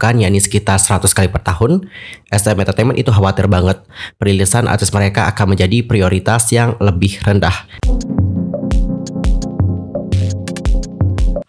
ditatukan yakni sekitar 100 kali per tahun, SM Entertainment itu khawatir banget perilisan artis mereka akan menjadi prioritas yang lebih rendah.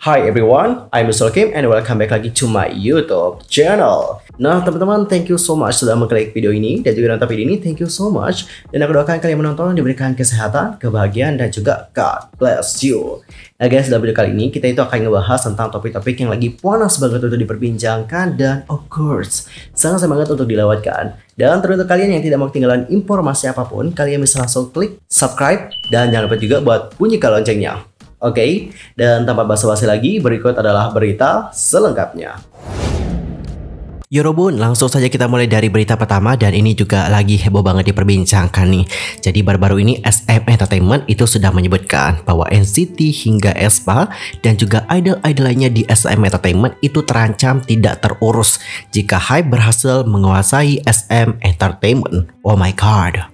Hi everyone, I'm Mr. Kim and welcome back lagi to my YouTube channel. Nah teman-teman, thank you so much sudah mengklik video ini dan juga nonton video ini, thank you so much. Dan aku doakan kalian menonton diberikan kesehatan, kebahagiaan dan juga God bless you. Nah guys, dalam video kali ini kita itu akan ngebahas tentang topik-topik yang lagi panas banget untuk diperbincangkan dan of course sangat semangat untuk dilewatkan. Dan teruntuk kalian yang tidak mau ketinggalan informasi apapun, kalian bisa langsung klik subscribe dan jangan lupa juga buat bunyikan loncengnya. Oke, dan tanpa basa-basi lagi, berikut adalah berita selengkapnya. Yorobun, langsung saja kita mulai dari berita pertama dan ini juga lagi heboh banget diperbincangkan nih. Jadi baru-baru ini SM Entertainment itu sudah menyebutkan bahwa NCT hingga aespa dan juga idol-idol lainnya di SM Entertainment itu terancam tidak terurus jika HYBE berhasil menguasai SM Entertainment. Oh my god.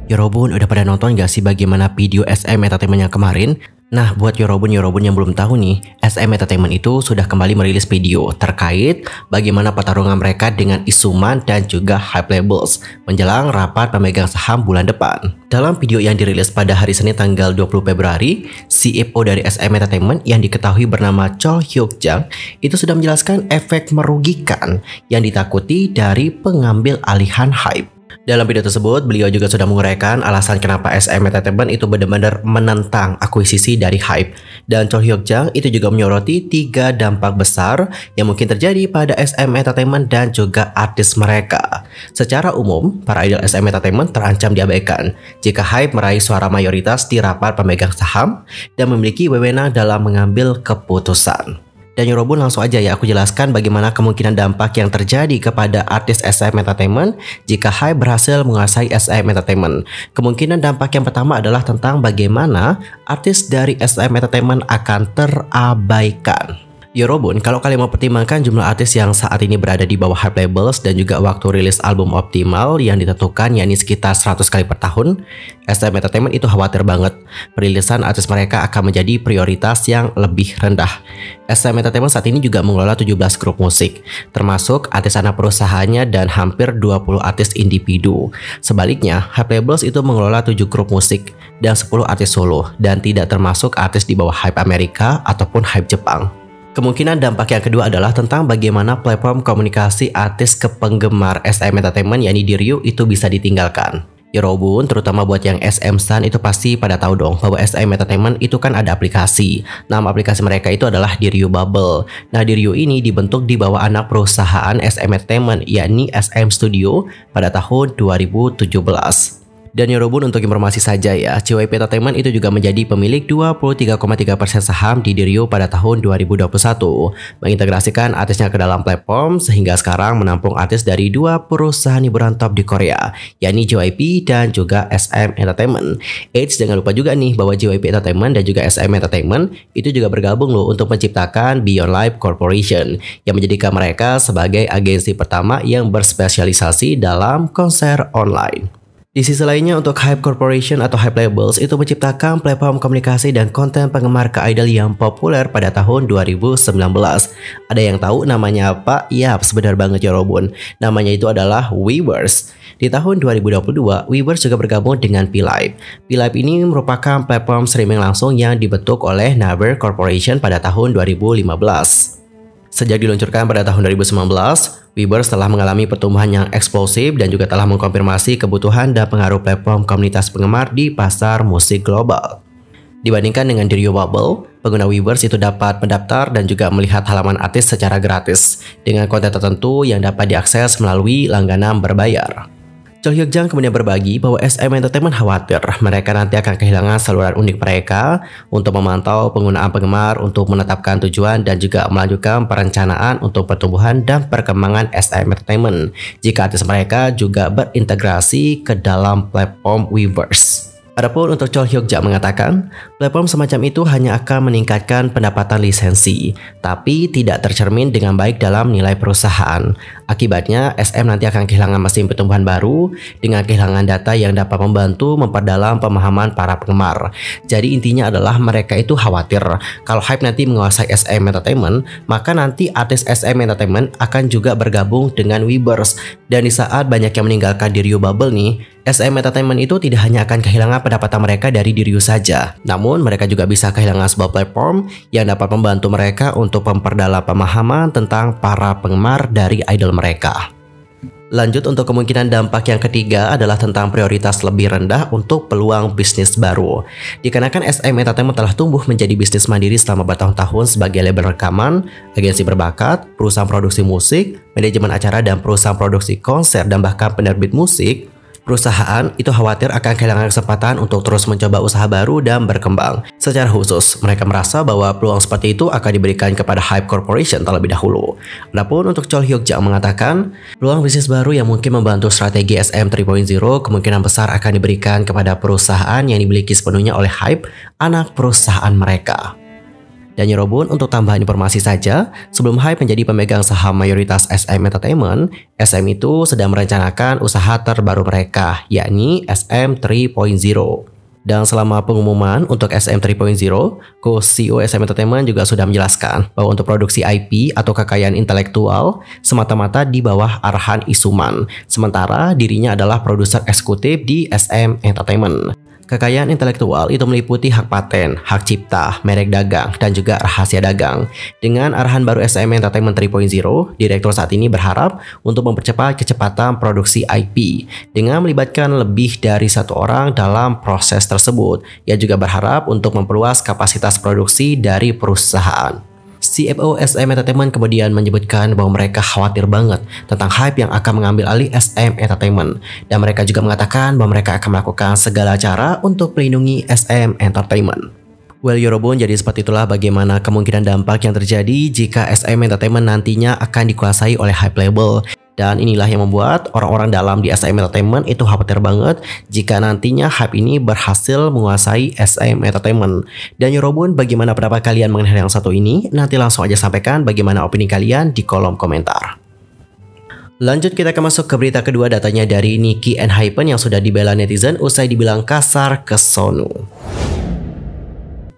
Yorobun, udah pada nonton gak sih bagaimana video SM Entertainment yang kemarin? Nah, buat Yorobun yang belum tahu nih, SM Entertainment itu sudah kembali merilis video terkait bagaimana pertarungan mereka dengan Isuman dan juga HYBE Labels menjelang rapat pemegang saham bulan depan. Dalam video yang dirilis pada hari Senin tanggal 20 Februari, CFO dari SM Entertainment yang diketahui bernama Cho Hyuk Jang itu sudah menjelaskan efek merugikan yang ditakuti dari pengambil alihan HYBE. Dalam video tersebut, beliau juga sudah menguraikan alasan kenapa SM Entertainment itu benar-benar menentang akuisisi dari HYBE. Dan Cho Hyuk Jang itu juga menyoroti 3 dampak besar yang mungkin terjadi pada SM Entertainment dan juga artis mereka. Secara umum, para idol SM Entertainment terancam diabaikan jika HYBE meraih suara mayoritas di rapat pemegang saham dan memiliki wewenang dalam mengambil keputusan. Dan Yorobun, langsung aja ya aku jelaskan bagaimana kemungkinan dampak yang terjadi kepada artis SM Entertainment jika HYBE berhasil menguasai SM Entertainment. Kemungkinan dampak yang pertama adalah tentang bagaimana artis dari SM Entertainment akan terabaikan. Yorobun, kalau kalian mau pertimbangkan jumlah artis yang saat ini berada di bawah HYBE Labels dan juga waktu rilis album optimal yang ditentukan yakni sekitar 100 kali per tahun, SM Entertainment itu khawatir banget perilisan artis mereka akan menjadi prioritas yang lebih rendah. SM Entertainment saat ini juga mengelola 17 grup musik, termasuk artis anak perusahaannya dan hampir 20 artis individu. Sebaliknya, HYBE Labels itu mengelola 7 grup musik dan 10 artis solo dan tidak termasuk artis di bawah HYBE Amerika ataupun HYBE Jepang. Kemungkinan dampak yang kedua adalah tentang bagaimana platform komunikasi artis ke penggemar SM Entertainment yakni Diryu itu bisa ditinggalkan. Yorobun, terutama buat yang SM Stan itu pasti pada tahu dong bahwa SM Entertainment itu kan ada aplikasi. Nama aplikasi mereka itu adalah Diryu Bubble. Nah, Diryu ini dibentuk di bawah anak perusahaan SM Entertainment yakni SM Studio pada tahun 2017. Dan Yorobun, untuk informasi saja ya, JYP Entertainment itu juga menjadi pemilik 23,3% saham di Diryu pada tahun 2021, mengintegrasikan artisnya ke dalam platform sehingga sekarang menampung artis dari 2 perusahaan hiburan top di Korea, yakni JYP dan juga SM Entertainment. Eits, jangan lupa juga nih bahwa JYP Entertainment dan juga SM Entertainment itu juga bergabung loh untuk menciptakan Beyond Live Corporation yang menjadikan mereka sebagai agensi pertama yang berspesialisasi dalam konser online. Di sisi lainnya, untuk HYBE Corporation atau HYBE Labels itu menciptakan platform komunikasi dan konten penggemar ke idol yang populer pada tahun 2019. Ada yang tahu namanya apa? Yap, sebenar banget Yorobun. Namanya itu adalah Weverse. Di tahun 2022, Weverse juga bergabung dengan V-Live. V-Live ini merupakan platform streaming langsung yang dibentuk oleh Naver Corporation pada tahun 2015. Sejak diluncurkan pada tahun 2019, Weverse telah mengalami pertumbuhan yang eksplosif dan juga telah mengkonfirmasi kebutuhan dan pengaruh platform komunitas penggemar di pasar musik global. Dibandingkan dengan Diryu Bubble, pengguna Weverse itu dapat mendaftar dan juga melihat halaman artis secara gratis dengan konten tertentu yang dapat diakses melalui langganan berbayar. Cho Hyuk Jang kemudian berbagi bahwa SM Entertainment khawatir mereka nanti akan kehilangan saluran unik mereka untuk memantau penggunaan penggemar untuk menetapkan tujuan dan juga melanjutkan perencanaan untuk pertumbuhan dan perkembangan SM Entertainment jika artis mereka juga berintegrasi ke dalam platform Weverse. Adapun untuk Cho Hyuk Jang mengatakan, platform semacam itu hanya akan meningkatkan pendapatan lisensi, tapi tidak tercermin dengan baik dalam nilai perusahaan. Akibatnya, SM nanti akan kehilangan mesin pertumbuhan baru dengan kehilangan data yang dapat membantu memperdalam pemahaman para penggemar. Jadi intinya adalah mereka itu khawatir kalau Hype nanti menguasai SM Entertainment, maka nanti artis SM Entertainment akan juga bergabung dengan Weverse. Dan di saat banyak yang meninggalkan di Ryu Bubble nih, SM Entertainment itu tidak hanya akan kehilangan pendapatan mereka dari Ryu saja, namun mereka juga bisa kehilangan sebuah platform yang dapat membantu mereka untuk memperdalam pemahaman tentang para penggemar dari idol mereka. Lanjut untuk kemungkinan dampak yang ketiga adalah tentang prioritas lebih rendah untuk peluang bisnis baru. Dikarenakan SM Entertainment telah tumbuh menjadi bisnis mandiri selama bertahun-tahun sebagai label rekaman, agensi berbakat, perusahaan produksi musik, manajemen acara dan perusahaan produksi konser dan bahkan penerbit musik, perusahaan itu khawatir akan kehilangan kesempatan untuk terus mencoba usaha baru dan berkembang. Secara khusus, mereka merasa bahwa peluang seperti itu akan diberikan kepada Hype Corporation terlebih dahulu. Adapun untuk Chol Hyuk Jang mengatakan, peluang bisnis baru yang mungkin membantu strategi SM 3.0 kemungkinan besar akan diberikan kepada perusahaan yang dimiliki sepenuhnya oleh Hype, anak perusahaan mereka. Dan Yorobun, untuk tambahan informasi saja, sebelum Hype menjadi pemegang saham mayoritas SM Entertainment, SM itu sedang merencanakan usaha terbaru mereka, yakni SM 3.0. Dan selama pengumuman untuk SM 3.0, co-CEO SM Entertainment juga sudah menjelaskan bahwa untuk produksi IP atau kekayaan intelektual semata-mata di bawah arahan Isuman, sementara dirinya adalah produser eksekutif di SM Entertainment. Kekayaan intelektual itu meliputi hak paten, hak cipta, merek dagang, dan juga rahasia dagang. Dengan arahan baru SM Entertainment 3.0, direktur saat ini berharap untuk mempercepat kecepatan produksi IP dengan melibatkan lebih dari satu orang dalam proses tersebut. Ia juga berharap untuk memperluas kapasitas produksi dari perusahaan. CFO SM Entertainment kemudian menyebutkan bahwa mereka khawatir banget tentang Hype yang akan mengambil alih SM Entertainment, dan mereka juga mengatakan bahwa mereka akan melakukan segala cara untuk melindungi SM Entertainment. Well Yorobun, jadi seperti itulah bagaimana kemungkinan dampak yang terjadi jika SM Entertainment nantinya akan dikuasai oleh Hype Label. Dan inilah yang membuat orang-orang dalam di SM Entertainment itu khawatir banget jika nantinya Hype ini berhasil menguasai SM Entertainment. Dan Yorobun, bagaimana pendapat kalian mengenai hal yang satu ini? Nanti langsung aja sampaikan bagaimana opini kalian di kolom komentar. Lanjut, kita akan masuk ke berita kedua, datanya dari Nicky ENHYPEN yang sudah dibela netizen usai dibilang kasar ke Sonu.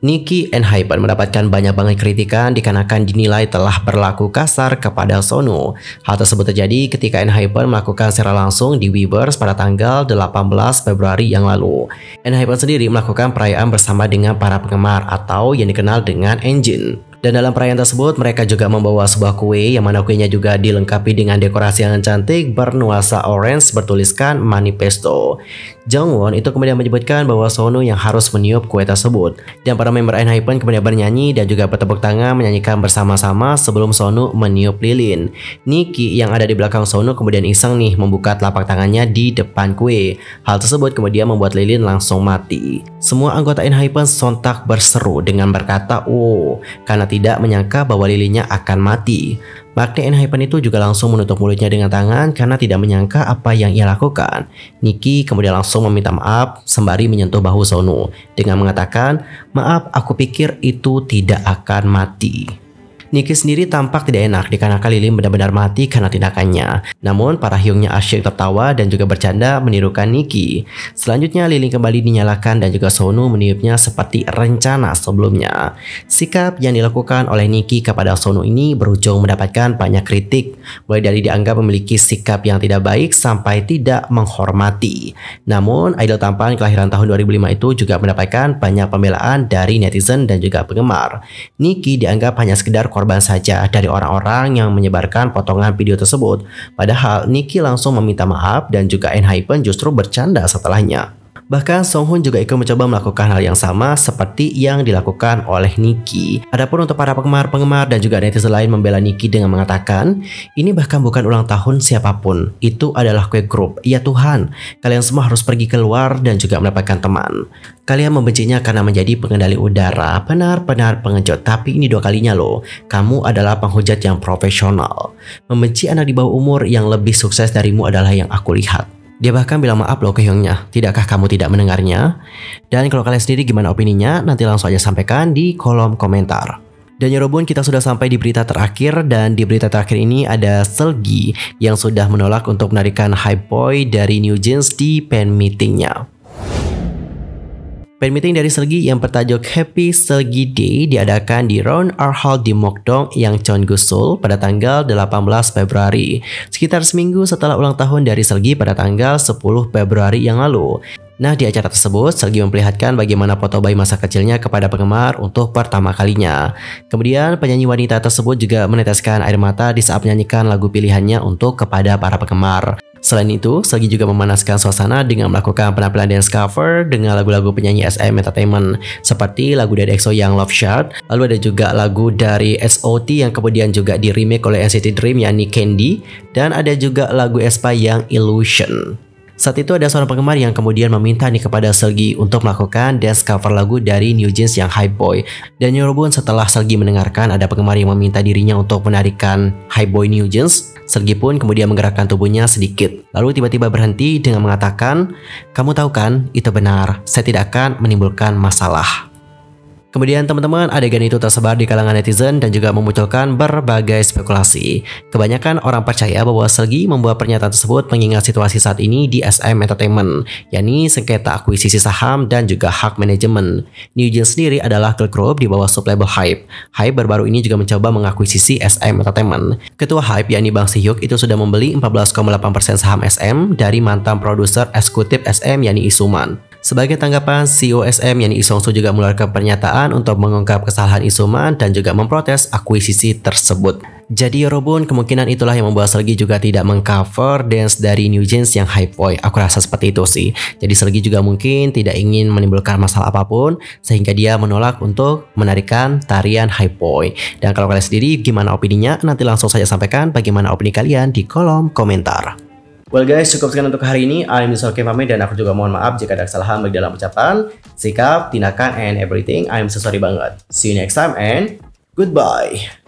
Nicky ENHYPEN mendapatkan banyak banget kritikan dikarenakan dinilai telah berlaku kasar kepada Sonu. Hal tersebut terjadi ketika ENHYPEN melakukan secara langsung di Weverse pada tanggal 18 Februari yang lalu. ENHYPEN sendiri melakukan perayaan bersama dengan para penggemar atau yang dikenal dengan Engine. Dan dalam perayaan tersebut mereka juga membawa sebuah kue yang mana kuenya juga dilengkapi dengan dekorasi yang cantik bernuansa orange bertuliskan manifesto. Jongwon itu kemudian menyebutkan bahwa Sonu yang harus meniup kue tersebut. Dan para member ENHYPEN kemudian bernyanyi dan juga bertepuk tangan menyanyikan bersama-sama sebelum Sonu meniup lilin. Nicky yang ada di belakang Sonu kemudian iseng nih membuka telapak tangannya di depan kue. Hal tersebut kemudian membuat lilin langsung mati. Semua anggota ENHYPEN sontak berseru dengan berkata "wow" karena tidak menyangka bahwa lilinnya akan mati. Magnet ENHYPEN itu juga langsung menutup mulutnya dengan tangan karena tidak menyangka apa yang ia lakukan. Nicky kemudian langsung meminta maaf sembari menyentuh bahu Sonu dengan mengatakan, "Maaf, aku pikir itu tidak akan mati." Nicky sendiri tampak tidak enak dikarenakan lilin benar-benar mati karena tindakannya. Namun para hyungnya asyik tertawa dan juga bercanda menirukan Nicky. Selanjutnya lilin kembali dinyalakan dan juga Sonu meniupnya seperti rencana sebelumnya. Sikap yang dilakukan oleh Nicky kepada Sonu ini berujung mendapatkan banyak kritik, mulai dari dianggap memiliki sikap yang tidak baik sampai tidak menghormati. Namun idol tampan kelahiran tahun 2005 itu juga mendapatkan banyak pembelaan dari netizen dan juga penggemar. Nicky dianggap hanya sekedar korban saja dari orang-orang yang menyebarkan potongan video tersebut. Padahal Nicky langsung meminta maaf dan juga ENHYPEN justru bercanda setelahnya. Bahkan Songhun juga ikut mencoba melakukan hal yang sama seperti yang dilakukan oleh Nicky. Adapun untuk para penggemar dan juga netizen lain membela Nicky dengan mengatakan, "Ini bahkan bukan ulang tahun siapapun, itu adalah kue grup. Ya Tuhan, kalian semua harus pergi keluar dan juga mendapatkan teman. Kalian membencinya karena menjadi pengendali udara, benar-benar pengejut. Tapi ini 2 kalinya loh. Kamu adalah penghujat yang profesional. Membenci anak di bawah umur yang lebih sukses darimu adalah yang aku lihat." Dia bahkan bilang maaf loh ke Hyungnya. Tidakkah kamu tidak mendengarnya? Dan kalau kalian sendiri gimana opininya? Nanti langsung aja sampaikan di kolom komentar. Dan Yorobun, kita sudah sampai di berita terakhir, dan di berita terakhir ini ada Seulgi yang sudah menolak untuk menarikan Hype Boy dari New Jeans di fan meetingnya. Fan meeting dari Seulgi yang bertajuk Happy Seulgi Day diadakan di Ron Art Hall di Mokdong yang Cheongguk pada tanggal 18 Februari, sekitar seminggu setelah ulang tahun dari Seulgi pada tanggal 10 Februari yang lalu. Nah, di acara tersebut, Seulgi memperlihatkan bagaimana foto bayi masa kecilnya kepada penggemar untuk pertama kalinya. Kemudian, penyanyi wanita tersebut juga meneteskan air mata di saat menyanyikan lagu pilihannya untuk kepada para penggemar. Selain itu, Seulgi juga memanaskan suasana dengan melakukan penampilan dance cover dengan lagu-lagu penyanyi SM Entertainment, seperti lagu dari EXO yang Love Shot, lalu ada juga lagu dari SOT yang kemudian juga di remake oleh NCT Dream yakni Candy, dan ada juga lagu aespa yang Illusion. Saat itu ada seorang penggemar yang kemudian meminta nih kepada Seulgi untuk melakukan dance cover lagu dari New Jeans yang Hype Boy. Dan Yorobun, setelah Seulgi mendengarkan ada penggemar yang meminta dirinya untuk menarikan Hype Boy New Jeans, Seulgi pun kemudian menggerakkan tubuhnya sedikit. Lalu tiba-tiba berhenti dengan mengatakan, "Kamu tahu kan, itu benar, saya tidak akan menimbulkan masalah." Kemudian teman-teman, adegan itu tersebar di kalangan netizen dan juga memunculkan berbagai spekulasi. Kebanyakan orang percaya bahwa Seulgi membuat pernyataan tersebut mengingat situasi saat ini di SM Entertainment, yakni sengketa akuisisi saham dan juga hak manajemen. New Jeans sendiri adalah girl group di bawah sublabel Hype. Hype baru-baru ini juga mencoba mengakuisisi SM Entertainment. Ketua Hype yakni Bang Si-hyuk itu sudah membeli 14,8% saham SM dari mantan produser eksekutif SM yakni Lee Soo-man. Sebagai tanggapan, CEO SM yakni Lee Sung-soo juga mengeluarkan pernyataan untuk mengungkap kesalahan Lee Soo-man dan juga memprotes akuisisi tersebut. Jadi Yorobun, kemungkinan itulah yang membuat Seulgi juga tidak mengcover dance dari New Jeans yang Hype Boy. Aku rasa seperti itu sih. Jadi Seulgi juga mungkin tidak ingin menimbulkan masalah apapun, sehingga dia menolak untuk menarikan tarian Hype Boy. Dan kalau kalian sendiri gimana opininya? Nanti langsung saja sampaikan bagaimana opini kalian di kolom komentar. Well guys, cukup sekian untuk hari ini. I'm Yusoke pamit, dan aku juga mohon maaf jika ada kesalahan baik dalam ucapan, sikap, tindakan, and everything. I'm so sorry banget. See you next time and goodbye.